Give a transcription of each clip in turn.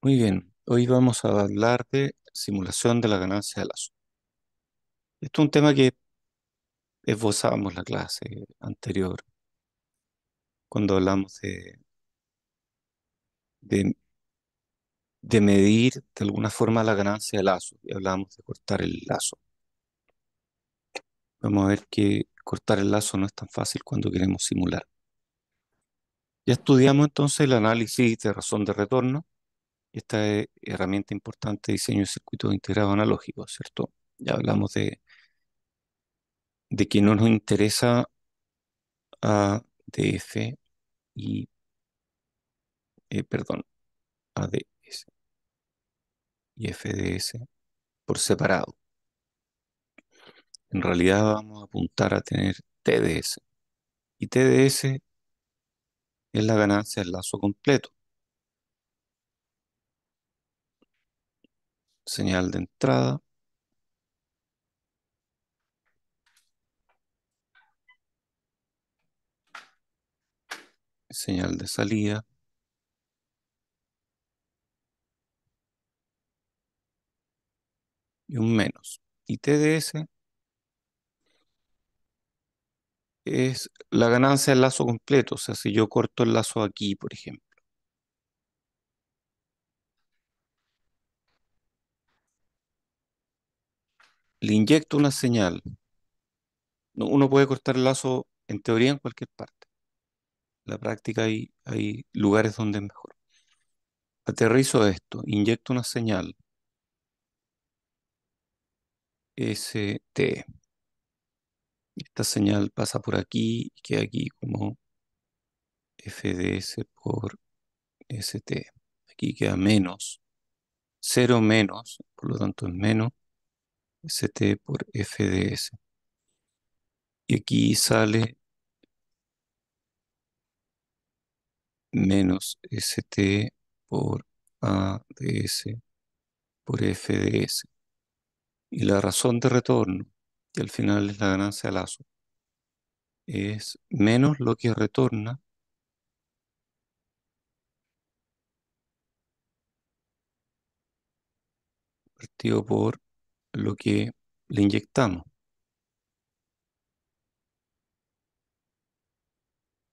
Muy bien, hoy vamos a hablar de simulación de la ganancia de lazo. Esto es un tema que esbozábamos en la clase anterior, cuando hablamos de, de medir de alguna forma la ganancia de lazo y hablamos de cortar el lazo. Vamos a ver que cortar el lazo no es tan fácil cuando queremos simular. Ya estudiamos entonces el análisis de razón de retorno, esta herramienta importante de diseño de circuitos integrados analógicos, ¿cierto? Ya hablamos de que no nos interesa ADF y, perdón, ADS y FDS por separado. En realidad vamos a apuntar a tener TDS. Y TDS es la ganancia del lazo completo. Señal de entrada, señal de salida y un menos. Y TDS es la ganancia del lazo completo. O sea, si yo corto el lazo aquí, por ejemplo, le inyecto una señal. Uno puede cortar el lazo en teoría en cualquier parte. En la práctica hay lugares donde es mejor. Aterrizo esto, inyecto una señal ST. Esta señal pasa por aquí y queda aquí como FDS por ST. Aquí queda menos, cero menos, por lo tanto es menos ST por FDS. Y aquí sale menos ST por ADS por FDS. Y la razón de retorno, que al final es la ganancia de lazo, es menos lo que retorna partido por lo que le inyectamos.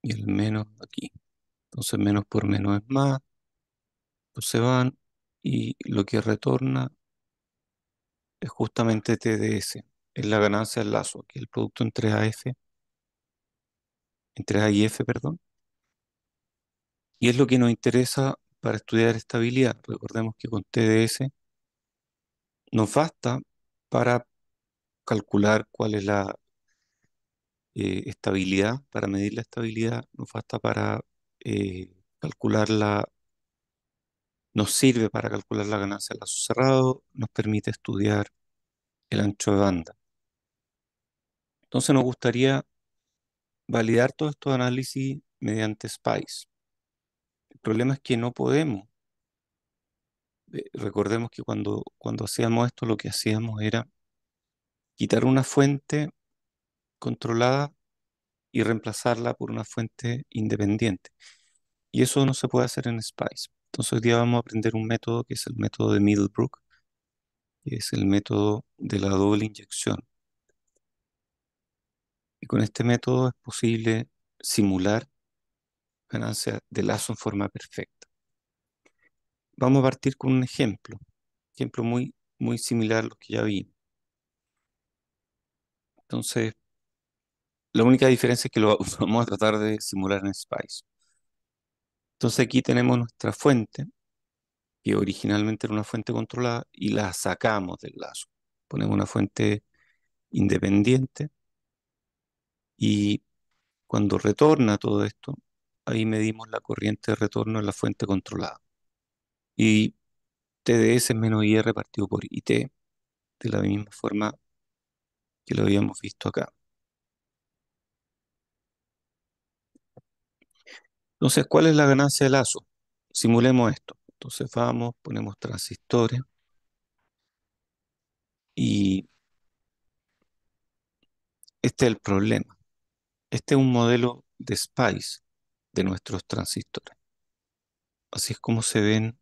Y el menos aquí. Entonces menos por menos es más, pues se van y lo que retorna es justamente TDS, es la ganancia del lazo, que es el producto entre A y F, perdón, y es lo que nos interesa para estudiar estabilidad. Recordemos que con TDS nos basta para calcular cuál es la estabilidad, para medir la estabilidad, nos basta para calcularla, nos sirve para calcular la ganancia del lazo cerrado, nos permite estudiar el ancho de banda. Entonces nos gustaría validar todos estos análisis mediante SPICE. El problema es que no podemos. Recordemos que cuando hacíamos esto, lo que hacíamos era quitar una fuente controlada y reemplazarla por una fuente independiente. Y eso no se puede hacer en SPICE. Entonces hoy día vamos a aprender un método que es el método de Middlebrook, que es el método de la doble inyección. Y con este método es posible simular ganancia de lazo en forma perfecta. Vamos a partir con un ejemplo muy similar a los que ya vimos. Entonces, la única diferencia es que lo vamos a tratar de simular en Spice. Entonces aquí tenemos nuestra fuente, que originalmente era una fuente controlada, y la sacamos del lazo. Ponemos una fuente independiente y cuando retorna todo esto, ahí medimos la corriente de retorno en la fuente controlada. Y TDS menos IR partido por IT, de la misma forma que lo habíamos visto acá. Entonces, ¿cuál es la ganancia de lazo? Simulemos esto. Entonces vamos, ponemos transistores y este es el problema. Este es un modelo de SPICE de nuestros transistores. Así es como se ven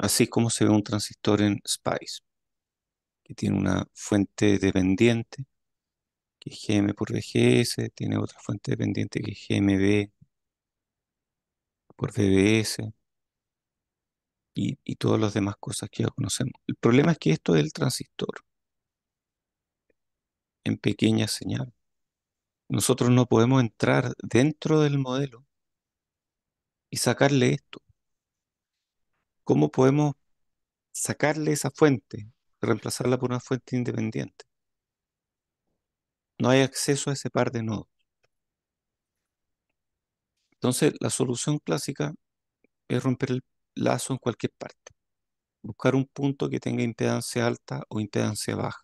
Así es como se ve un transistor en SPICE, que tiene una fuente dependiente, que es GM por VGS, tiene otra fuente dependiente que es GMB por VBS y todas las demás cosas que ya conocemos. El problema es que esto es el transistor en pequeña señal. Nosotros no podemos entrar dentro del modelo y sacarle esto. ¿Cómo podemos sacarle esa fuente, reemplazarla por una fuente independiente? No hay acceso a ese par de nodos. Entonces, la solución clásica es romper el lazo en cualquier parte. Buscar un punto que tenga impedancia alta o impedancia baja.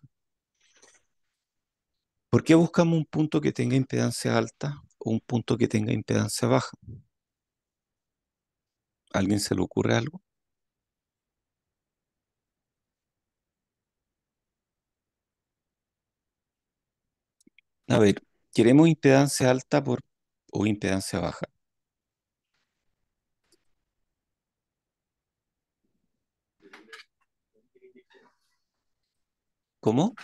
¿Por qué buscamos un punto que tenga impedancia alta o un punto que tenga impedancia baja? ¿A alguien se le ocurre algo? A ver, queremos impedancia alta o impedancia baja. ¿Cómo?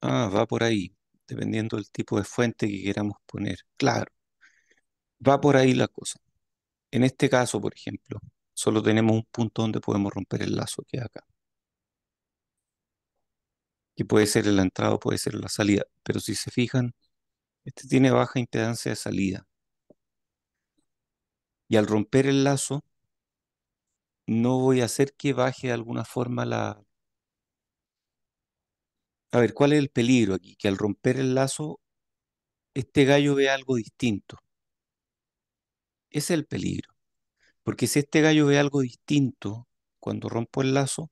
Ah, va por ahí, dependiendo del tipo de fuente que queramos poner. Claro, va por ahí la cosa. En este caso, por ejemplo, solo tenemos un punto donde podemos romper el lazo, que es acá, que puede ser en la entrada o puede ser en la salida. Pero si se fijan, este tiene baja impedancia de salida. Y al romper el lazo, no voy a hacer que baje de alguna forma la... A ver, ¿cuál es el peligro aquí? Que al romper el lazo, este gallo vea algo distinto. Ese es el peligro. Porque si este gallo ve algo distinto cuando rompo el lazo,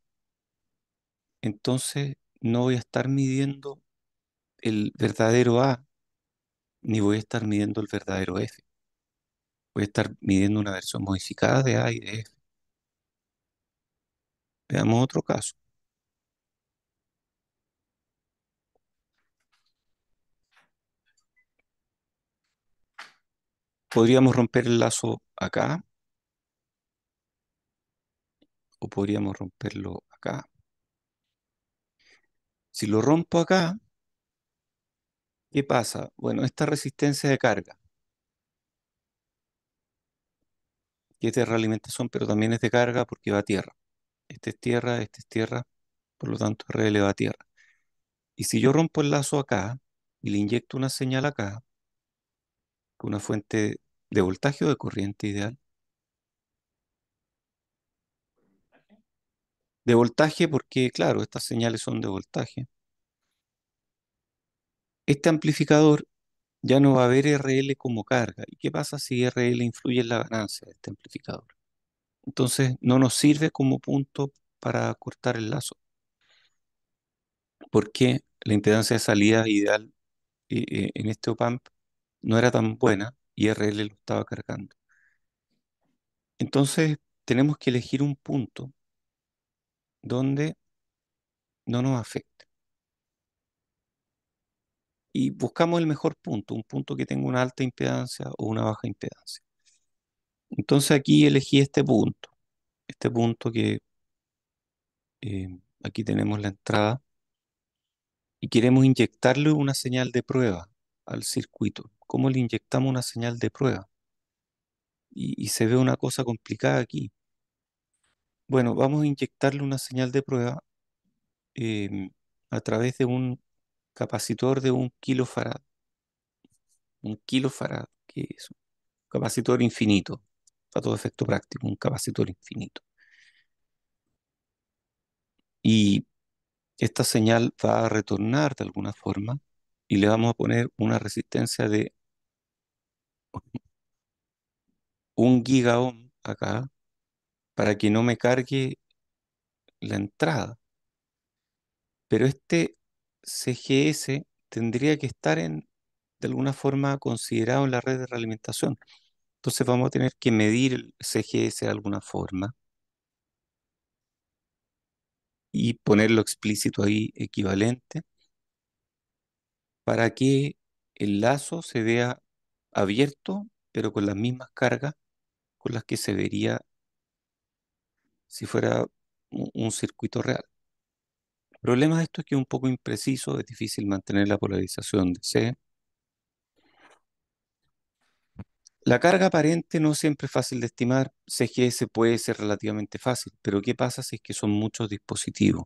entonces no voy a estar midiendo el verdadero A, ni voy a estar midiendo el verdadero F. Voy a estar midiendo una versión modificada de A y de F. Veamos otro caso. Podríamos romper el lazo acá o podríamos romperlo acá. Si lo rompo acá, ¿qué pasa? Bueno, esta resistencia de carga, que es de realimentación, pero también es de carga porque va a tierra. Este es tierra, por lo tanto RL va a tierra. Y si yo rompo el lazo acá y le inyecto una señal acá, con una fuente de voltaje o de corriente ideal, de voltaje porque, claro, estas señales son de voltaje, este amplificador ya no va a haber RL como carga. ¿Y qué pasa si RL influye en la ganancia de este amplificador? Entonces no nos sirve como punto para cortar el lazo, porque la impedancia de salida ideal en este op-amp no era tan buena y RL lo estaba cargando. Entonces tenemos que elegir un punto donde no nos afecte. Y buscamos el mejor punto, un punto que tenga una alta impedancia o una baja impedancia. Entonces aquí elegí este punto que aquí tenemos la entrada y queremos inyectarle una señal de prueba al circuito. ¿Cómo le inyectamos una señal de prueba? Y se ve una cosa complicada aquí. Bueno, vamos a inyectarle una señal de prueba a través de un capacitor de 1 kilofarad. 1 kilofarad, que es un capacitor infinito, a todo efecto práctico, un capacitor infinito. Y esta señal va a retornar de alguna forma y le vamos a poner una resistencia de 1 gigaohm acá para que no me cargue la entrada. Pero este CGS tendría que estar de alguna forma considerado en la red de realimentación. Entonces vamos a tener que medir el CGS de alguna forma y ponerlo explícito ahí equivalente para que el lazo se vea abierto, pero con las mismas cargas con las que se vería si fuera un circuito real. El problema de esto es que es un poco impreciso, es difícil mantener la polarización de C. La carga aparente no siempre es fácil de estimar. CGS puede ser relativamente fácil, pero ¿qué pasa si es que son muchos dispositivos?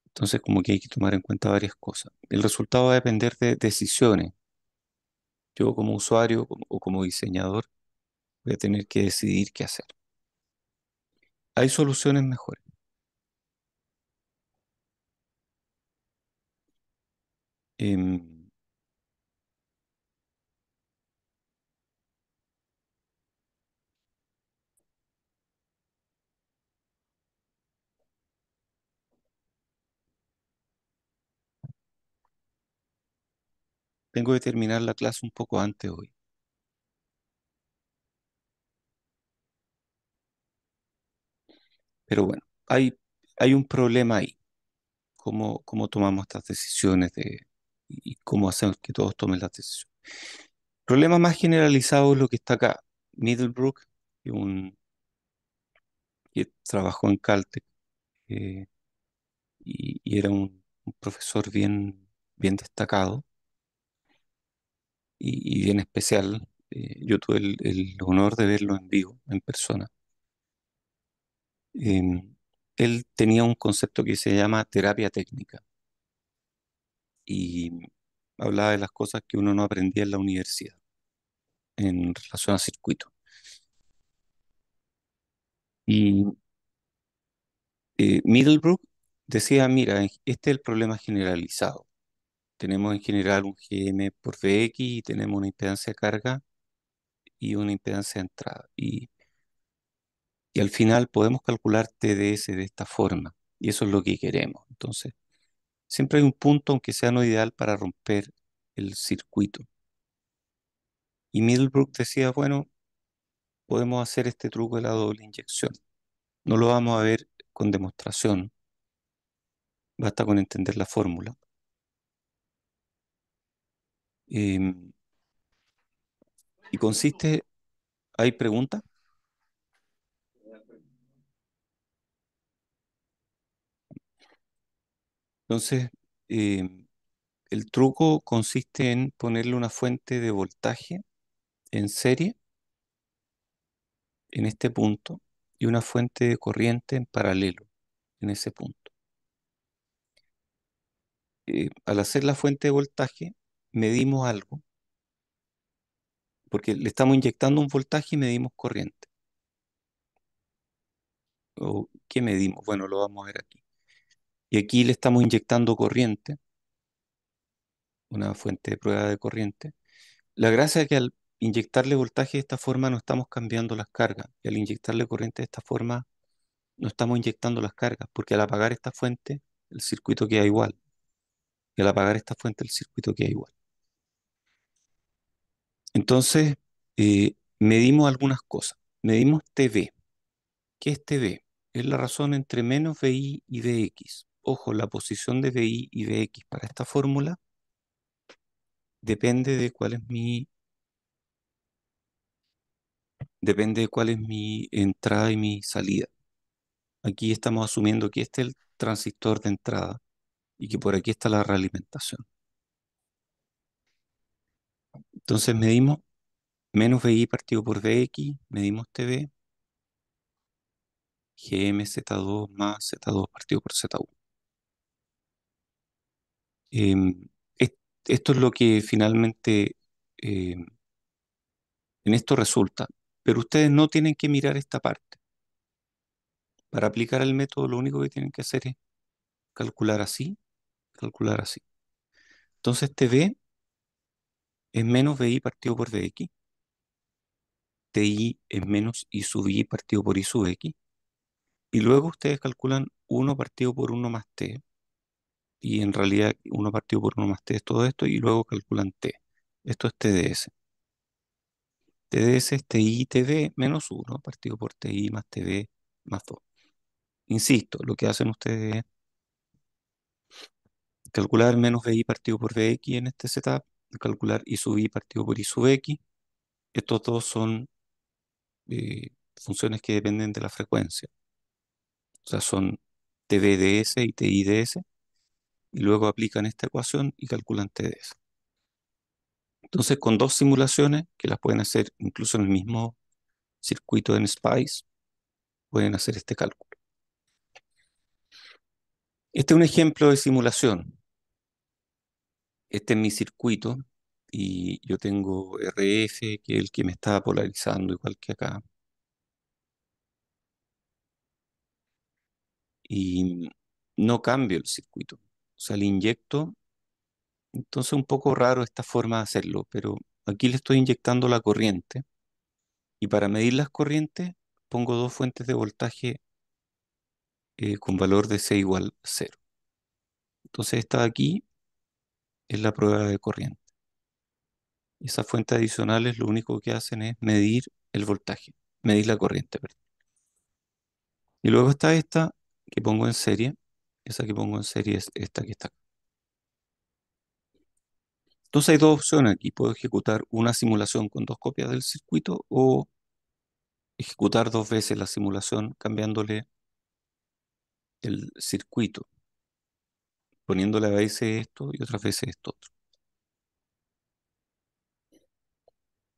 Entonces, como que hay que tomar en cuenta varias cosas. El resultado va a depender de decisiones. Yo como usuario o como diseñador voy a tener que decidir qué hacer. Hay soluciones mejores. Em, Tengo que terminar la clase un poco antes hoy. Pero bueno, hay un problema ahí. ¿Cómo tomamos estas decisiones y cómo hacemos que todos tomen las decisiones? El problema más generalizado es lo que está acá. Middlebrook, que trabajó en Caltech, eh, y era un profesor bien destacado y bien especial. Yo tuve el honor de verlo en vivo, en persona. Él tenía un concepto que se llama terapia técnica y hablaba de las cosas que uno no aprendía en la universidad en relación a circuitos. Y Middlebrook decía, mira, este es el problema generalizado. Tenemos en general un GM por Vx y tenemos una impedancia de carga y una impedancia de entrada. Y al final podemos calcular TDS de esta forma. Y eso es lo que queremos. Entonces, siempre hay un punto, aunque sea no ideal, para romper el circuito. Y Middlebrook decía, bueno, podemos hacer este truco de la doble inyección. No lo vamos a ver con demostración, basta con entender la fórmula. Em, y consiste, ¿hay preguntas? Entonces, em, el truco consiste en ponerle una fuente de voltaje en serie en este punto y una fuente de corriente en paralelo en ese punto. Al hacer la fuente de voltaje, medimos algo, porque le estamos inyectando un voltaje y medimos corriente. ¿O qué medimos? Bueno, lo vamos a ver aquí. Y aquí le estamos inyectando corriente, una fuente de prueba de corriente. La gracia es que al inyectarle voltaje de esta forma no estamos cambiando las cargas. Y al inyectarle corriente de esta forma no estamos inyectando las cargas, porque al apagar esta fuente, el circuito queda igual. Y al apagar esta fuente, el circuito queda igual. Entonces, medimos algunas cosas. Medimos TV. ¿Qué es TV? Es la razón entre menos VI y VX. Ojo, la posición de VI y VX para esta fórmula depende de cuál es mi entrada y mi salida. Aquí estamos asumiendo que este es el transistor de entrada y que por aquí está la realimentación. Entonces medimos menos VI partido por VX, medimos TV, GM Z2 más Z2 partido por Z1. Em, es- Esto es lo que finalmente em, en esto resulta, pero ustedes no tienen que mirar esta parte. Para aplicar el método, lo único que tienen que hacer es calcular así, calcular así. Entonces TV es menos VI partido por VX, TI es menos I sub I partido por I sub X, y luego ustedes calculan 1 partido por 1 más T, y en realidad 1 partido por 1 más T es todo esto, y luego calculan T. Esto es TDS. TDS es TI TV menos 1 partido por TI más TV más 2. Insisto, lo que hacen ustedes es calcular menos BI partido por BX en este setup, calcular I sub I partido por I sub X. Estos dos son funciones que dependen de la frecuencia. O sea, son TVDS y TIDS, y luego aplican esta ecuación y calculan TDS. Entonces, con dos simulaciones, que las pueden hacer incluso en el mismo circuito en SPICE, pueden hacer este cálculo. Este es un ejemplo de simulación. Este es mi circuito y yo tengo RF, que es el que me está polarizando, igual que acá. Y no cambio el circuito. O sea, le inyecto. Entonces, un poco raro esta forma de hacerlo, pero aquí le estoy inyectando la corriente. Y para medir las corrientes, pongo dos fuentes de voltaje con valor de C igual a cero. Entonces, esta de aquí es la prueba de corriente. Y esas fuentes adicionales lo único que hacen es medir el voltaje, medir la corriente, perdón. Y luego está esta que pongo en serie. Esa que pongo en serie es esta que está acá. Entonces hay dos opciones aquí. Puedo ejecutar una simulación con dos copias del circuito o ejecutar dos veces la simulación cambiándole el circuito, poniéndole a veces esto y otras veces esto otro.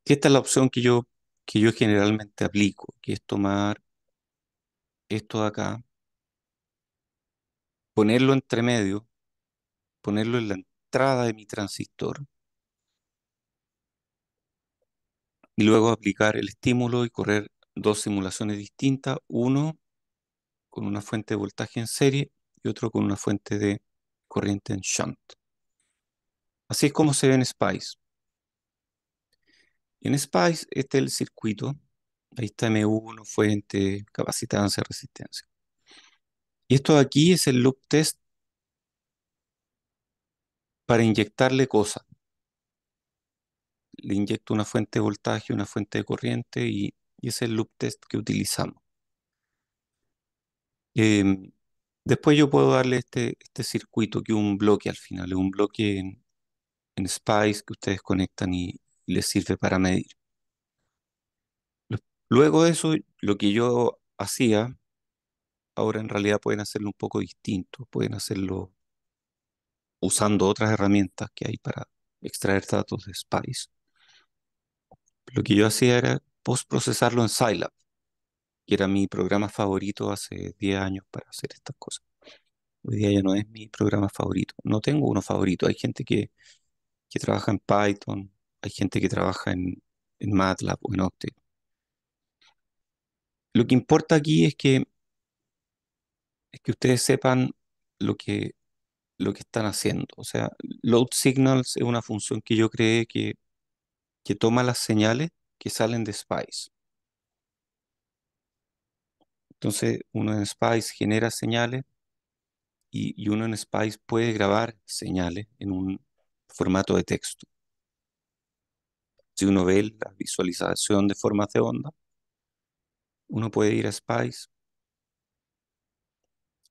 Esta es la opción que yo generalmente aplico, que es tomar esto de acá, ponerlo entre medio, ponerlo en la entrada de mi transistor y luego aplicar el estímulo y correr dos simulaciones distintas, uno con una fuente de voltaje en serie y otro con una fuente de corriente en shunt. Así es como se ve en SPICE. En SPICE, este es el circuito. Ahí está M1, fuente, capacitancia, resistencia. Y esto de aquí es el loop test para inyectarle cosas. Le inyecto una fuente de voltaje, una fuente de corriente y ese es el loop test que utilizamos. Em, Después yo puedo darle este circuito que es un bloque al final, es un bloque en SPICE que ustedes conectan y les sirve para medir. Lu- Luego de eso, lo que yo hacía, ahora en realidad pueden hacerlo un poco distinto, pueden hacerlo usando otras herramientas que hay para extraer datos de SPICE. Lo que yo hacía era postprocesarlo en Scilab, que era mi programa favorito hace 10 años para hacer estas cosas. Hoy día ya no es mi programa favorito. No tengo uno favorito. Hay gente que trabaja en Python, hay gente que trabaja en MATLAB o en Octave. Lo que importa aquí es que ustedes sepan lo que, lo que están haciendo. O sea, load signals es una función que yo creé que toma las señales que salen de SPICE. Entonces, uno en SPICE genera señales y uno en SPICE puede grabar señales en un formato de texto. Si uno ve la visualización de formas de onda, uno puede ir a SPICE,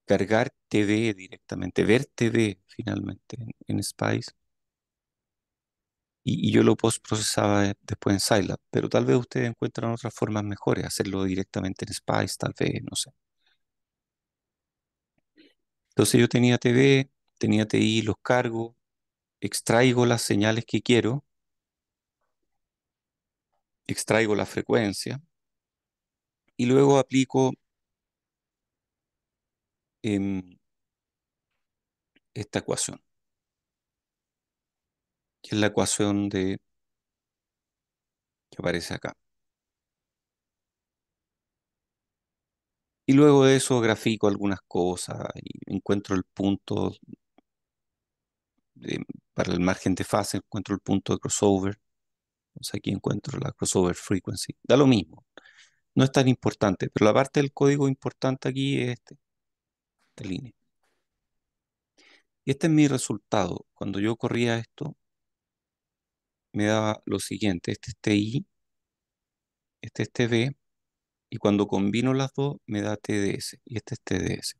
cargar TV directamente, ver TV finalmente en SPICE, y yo lo postprocesaba después en Scilab, pero tal vez ustedes encuentran otras formas mejores, hacerlo directamente en SPICE, tal vez, no sé. Entonces yo tenía TV, tenía TI, los cargo, extraigo las señales que quiero, extraigo la frecuencia y luego aplico esta ecuación, que es la ecuación que aparece acá. Y luego de eso grafico algunas cosas y encuentro el punto de- para el margen de fase, encuentro el punto de crossover. O sea, aquí encuentro la crossover frequency. Da lo mismo, no es tan importante, pero la parte del código importante aquí es esta línea. Y este es mi resultado. Cuando yo corría esto, me daba lo siguiente. Este es TI, este es TV, y cuando combino las dos, me da TDS, y este es TDS.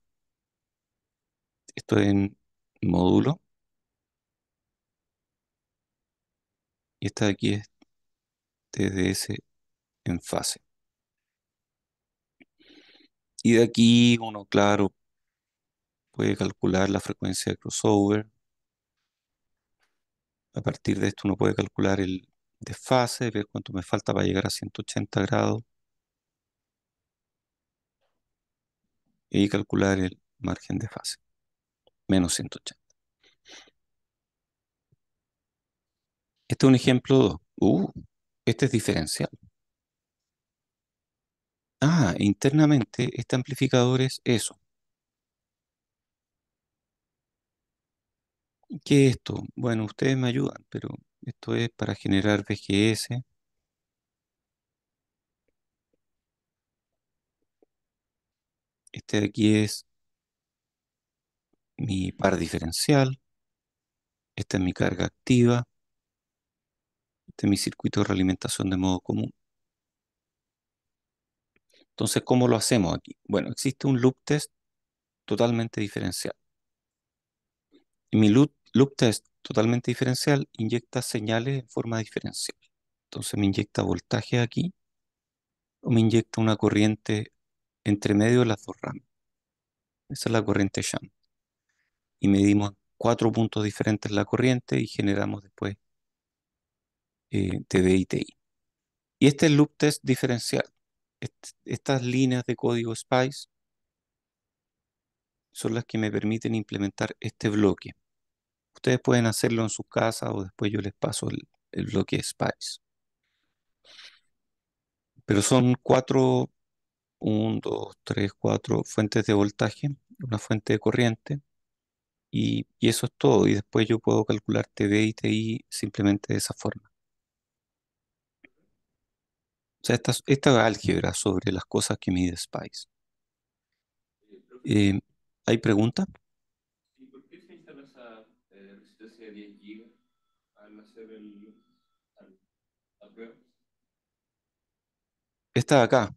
Esto es en módulo, y esta de aquí es TDS en fase. Y de aquí uno, claro, puede calcular la frecuencia de crossover. A partir de esto uno puede calcular el desfase, ver cuánto me falta para llegar a 180 grados y calcular el margen de fase, menos 180. Este es un ejemplo 2. Este es diferencial. Internamente este amplificador es eso. ¿Qué es esto? Bueno, ustedes me ayudan, pero esto es para generar VGS. Este de aquí es mi par diferencial. Esta es mi carga activa. Este es mi circuito de realimentación de modo común. Entonces, ¿cómo lo hacemos aquí? Bueno, existe un loop test totalmente diferencial. Y mi loop test totalmente diferencial inyecta señales en forma diferencial. Entonces me inyecta voltaje aquí o me inyecta una corriente entre medio de las dos ramas. Esa es la corriente Shunt. Y medimos 4 puntos diferentes la corriente y generamos después TD y TI. Y este es el loop test diferencial. Estas líneas de código SPICE son las que me permiten implementar este bloque. Ustedes pueden hacerlo en sus casas o después yo les paso el bloque SPICE. Pero son cuatro, 1, 2, 3, 4 fuentes de voltaje, una fuente de corriente y eso es todo. Y después yo puedo calcular TD y TI simplemente de esa forma. O sea, esta álgebra sobre las cosas que mide SPICE. Eh, ¿Hay preguntas? ¿Y por qué se instala esa resistencia de 10 gigas al hacer la prueba? Esta de acá,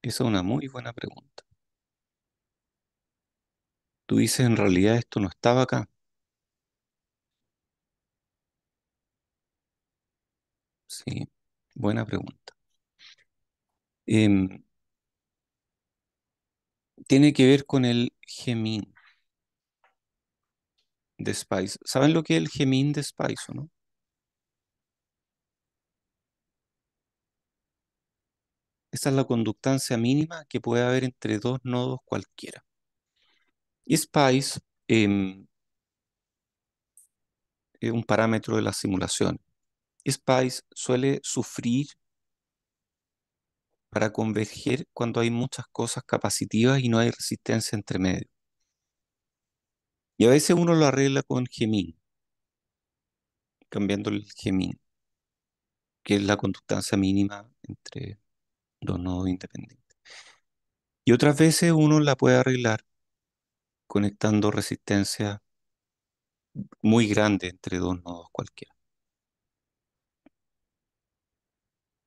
esa es una muy buena pregunta. Tú dices, en realidad esto no estaba acá. Sí, buena pregunta. Em, Tiene que ver con el gemin de Spice. ¿Saben lo que es el gemin de Spice o no? Esa es la conductancia mínima que puede haber entre dos nodos cualquiera. Y Spice es un parámetro de la simulación. Spice suele sufrir para converger cuando hay muchas cosas capacitivas y no hay resistencia entre medio. Y a veces uno lo arregla con gemin, cambiando el gemin, que es la conductancia mínima entre dos nodos independientes. Y otras veces uno la puede arreglar conectando resistencia muy grande entre dos nodos cualquiera.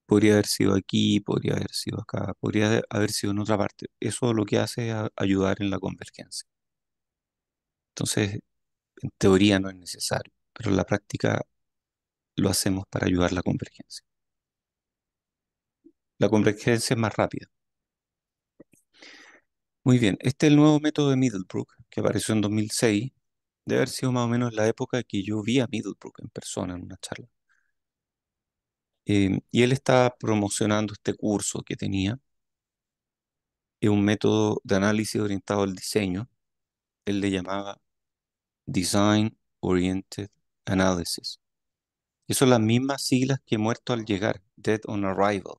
Podría haber sido aquí, podría haber sido acá, podría haber sido en otra parte. Eso lo que hace es ayudar en la convergencia. Entonces, en teoría no es necesario, pero en la práctica lo hacemos para ayudar la convergencia. La convergencia es más rápida. Muy bien, este es el nuevo método de Middlebrook que apareció en 2006. Debe haber sido más o menos la época que yo vi a Middlebrook en persona en una charla. Y él estaba promocionando este curso que tenía. Es un método de análisis orientado al diseño. Él le llamaba Design Oriented Analysis. Y son las mismas siglas que Muerto al llegar, Dead on Arrival,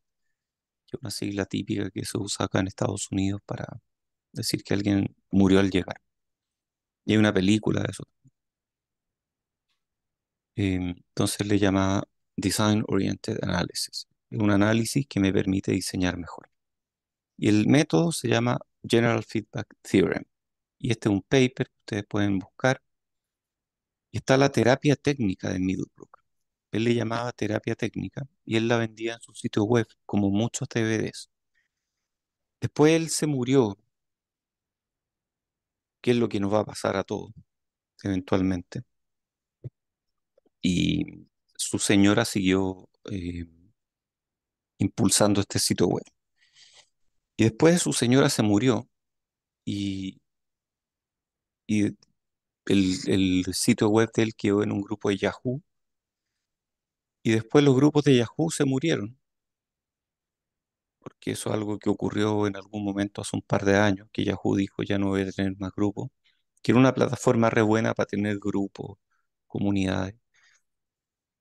que es una sigla típica que se usa acá en Estados Unidos para decir que alguien murió al llegar. Y hay una película de eso. Entonces le llama Design Oriented Analysis. Es un análisis que me permite diseñar mejor. Y el método se llama General Feedback Theorem. Y este es un paper que ustedes pueden buscar. Y está la terapia técnica de Middlebrook. Él le llamaba terapia técnica y él la vendía en su sitio web como muchos DVDs. Después él se murió, que es lo que nos va a pasar a todos eventualmente. Y su señora siguió impulsando este sitio web. Y después su señora se murió y, y el sitio web de él quedó en un grupo de Yahoo y después los grupos de Yahoo se murieron, porque eso es algo que ocurrió en algún momento hace un par de años, que Yahoo dijo ya no voy a tener más grupos, que era una plataforma re buena para tener grupos, comunidades.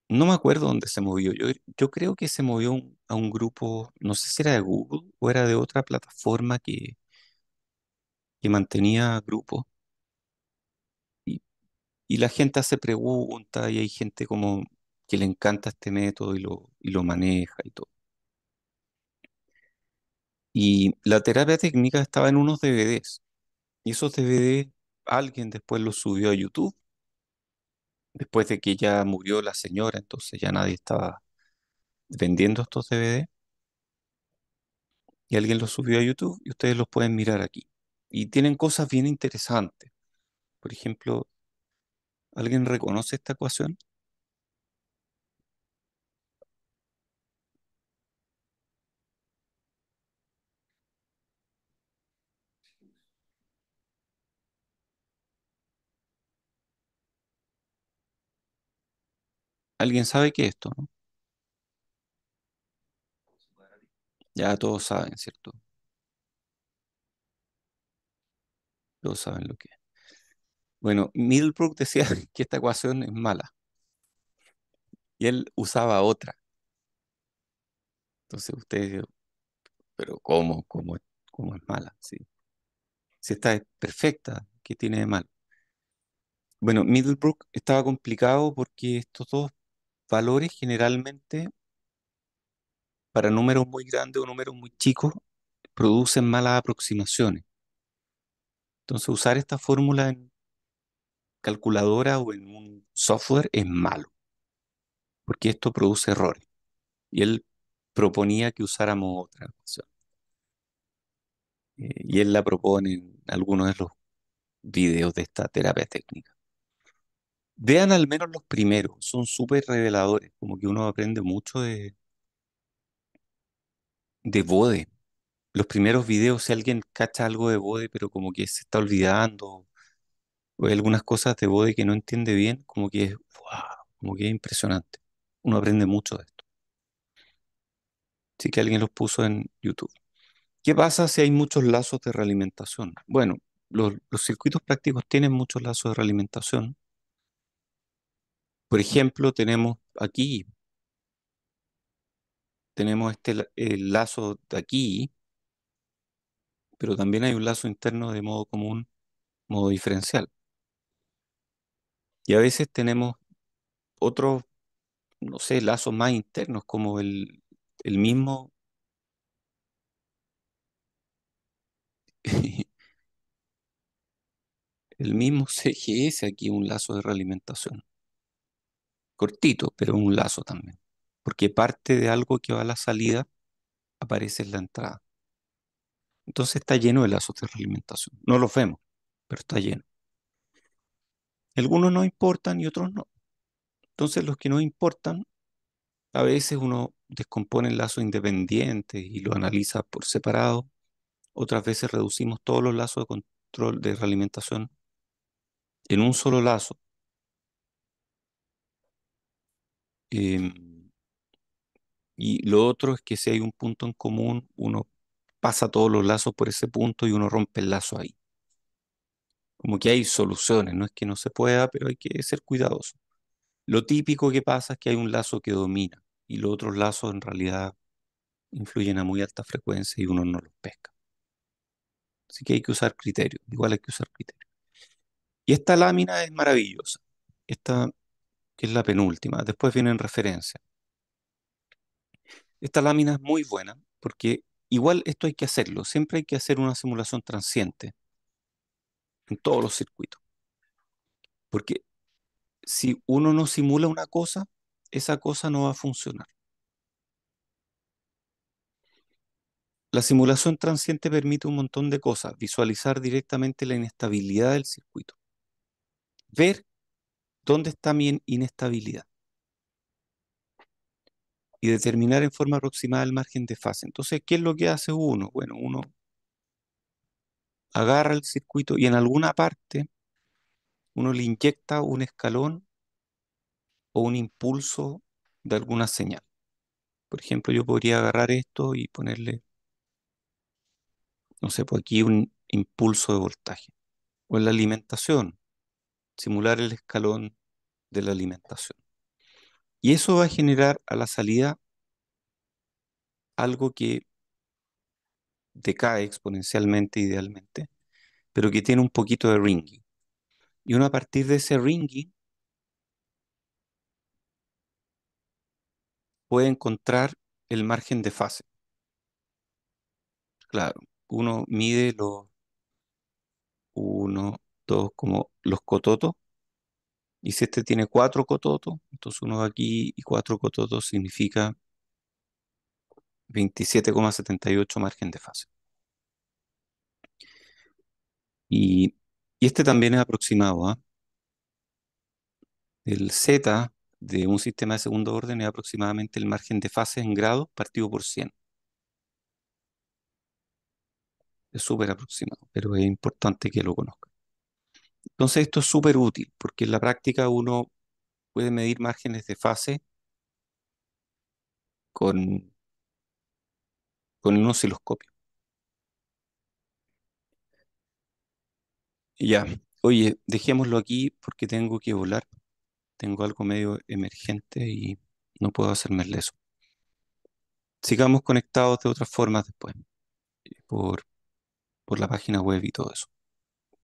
No me acuerdo dónde se movió. Yo creo que se movió a un grupo, no sé si era de Google o era de otra plataforma que mantenía grupos. Y, y la gente hace preguntas y hay gente como que le encanta este método y lo maneja y todo. Y la terapia técnica estaba en unos DVDs. Y esos DVD alguien después los subió a YouTube, después de que ya murió la señora, entonces ya nadie estaba vendiendo estos DVD. Y alguien los subió a YouTube y ustedes los pueden mirar aquí. Y tienen cosas bien interesantes. Por ejemplo, ¿alguien reconoce esta ecuación? ¿Alguien sabe qué es esto, no? Ya todos saben, ¿cierto? Todos saben lo que es. Bueno, Middlebrook decía que esta ecuación es mala y él usaba otra. Entonces ustedes, dicen, pero cómo es mala? Sí. Si esta es perfecta, ¿qué tiene de mal? Bueno, Middlebrook estaba complicado porque estos dos valores generalmente para números muy grandes o números muy chicos producen malas aproximaciones. Entonces usar esta fórmula en calculadora o en un software es malo porque esto produce errores. Y él proponía que usáramos otra ecuación. Y él la propone en algunos de los videos de esta terapia técnica. Vean al menos los primeros, son súper reveladores, como que uno aprende mucho de Bode. Los primeros videos, si alguien cacha algo de Bode, pero como que se está olvidando, o hay algunas cosas de Bode que no entiende bien, como que es, wow, como que es impresionante. Uno aprende mucho de esto. Sí que alguien los puso en YouTube. ¿Qué pasa si hay muchos lazos de realimentación? Bueno, los circuitos prácticos tienen muchos lazos de realimentación. Por ejemplo, tenemos aquí, tenemos el lazo de aquí, pero también hay un lazo interno de modo común, modo diferencial. Y a veces tenemos otros, no sé, lazos más internos, como el mismo, el mismo CGS aquí, un lazo de realimentación. Cortito, pero un lazo también. Porque parte de algo que va a la salida aparece en la entrada. Entonces está lleno de lazos de realimentación. No los vemos, pero está lleno. Algunos no importan y otros no. Entonces los que no importan, a veces uno descompone el lazo independiente y lo analiza por separado. Otras veces reducimos todos los lazos de control de realimentación en un solo lazo. Em, y lo otro es que si hay un punto en común, uno pasa todos los lazos por ese punto y uno rompe el lazo ahí. Como que hay soluciones, no es que no se pueda, pero hay que ser cuidadoso. Lo típico que pasa es que hay un lazo que domina y los otros lazos en realidad influyen a muy alta frecuencia y uno no los pesca. Así que hay que usar criterio, igual hay que usar criterio. Y esta lámina es maravillosa, esta que es la penúltima, después viene en referencia. Esta lámina es muy buena porque igual esto hay que hacerlo, siempre hay que hacer una simulación transiente en todos los circuitos, porque si uno no simula una cosa, esa cosa no va a funcionar. La simulación transiente permite un montón de cosas, visualizar directamente la inestabilidad del circuito, ver dónde está mi inestabilidad. y determinar en forma aproximada el margen de fase. Entonces, ¿qué es lo que hace uno? Bueno, uno agarra el circuito y en alguna parte uno le inyecta un escalón o un impulso de alguna señal. Por ejemplo, yo podría agarrar esto y ponerle, no sé, por aquí un impulso de voltaje. O en la alimentación, simular el escalón de la alimentación. Y eso va a generar a la salida algo que decae exponencialmente, idealmente, pero que tiene un poquito de ringing. Y uno a partir de ese ringing puede encontrar el margen de fase. Claro, uno mide los uno, dos, como los cototos, y si este tiene cuatro cototos, entonces uno va aquí y cuatro cototos significa 27,78 margen de fase. Y, y este también es aproximado, ¿ah? El Z de un sistema de segundo orden es aproximadamente el margen de fase en grados partido por 100. Es súper aproximado, pero es importante que lo conozca. Entonces esto es súper útil porque en la práctica uno puede medir márgenes de fase con, con un osciloscopio. Y ya, oye, dejémoslo aquí porque tengo que volar. Tengo algo medio emergente y no puedo hacerme el leso. Sigamos conectados de otras formas después, por, por la página web y todo eso.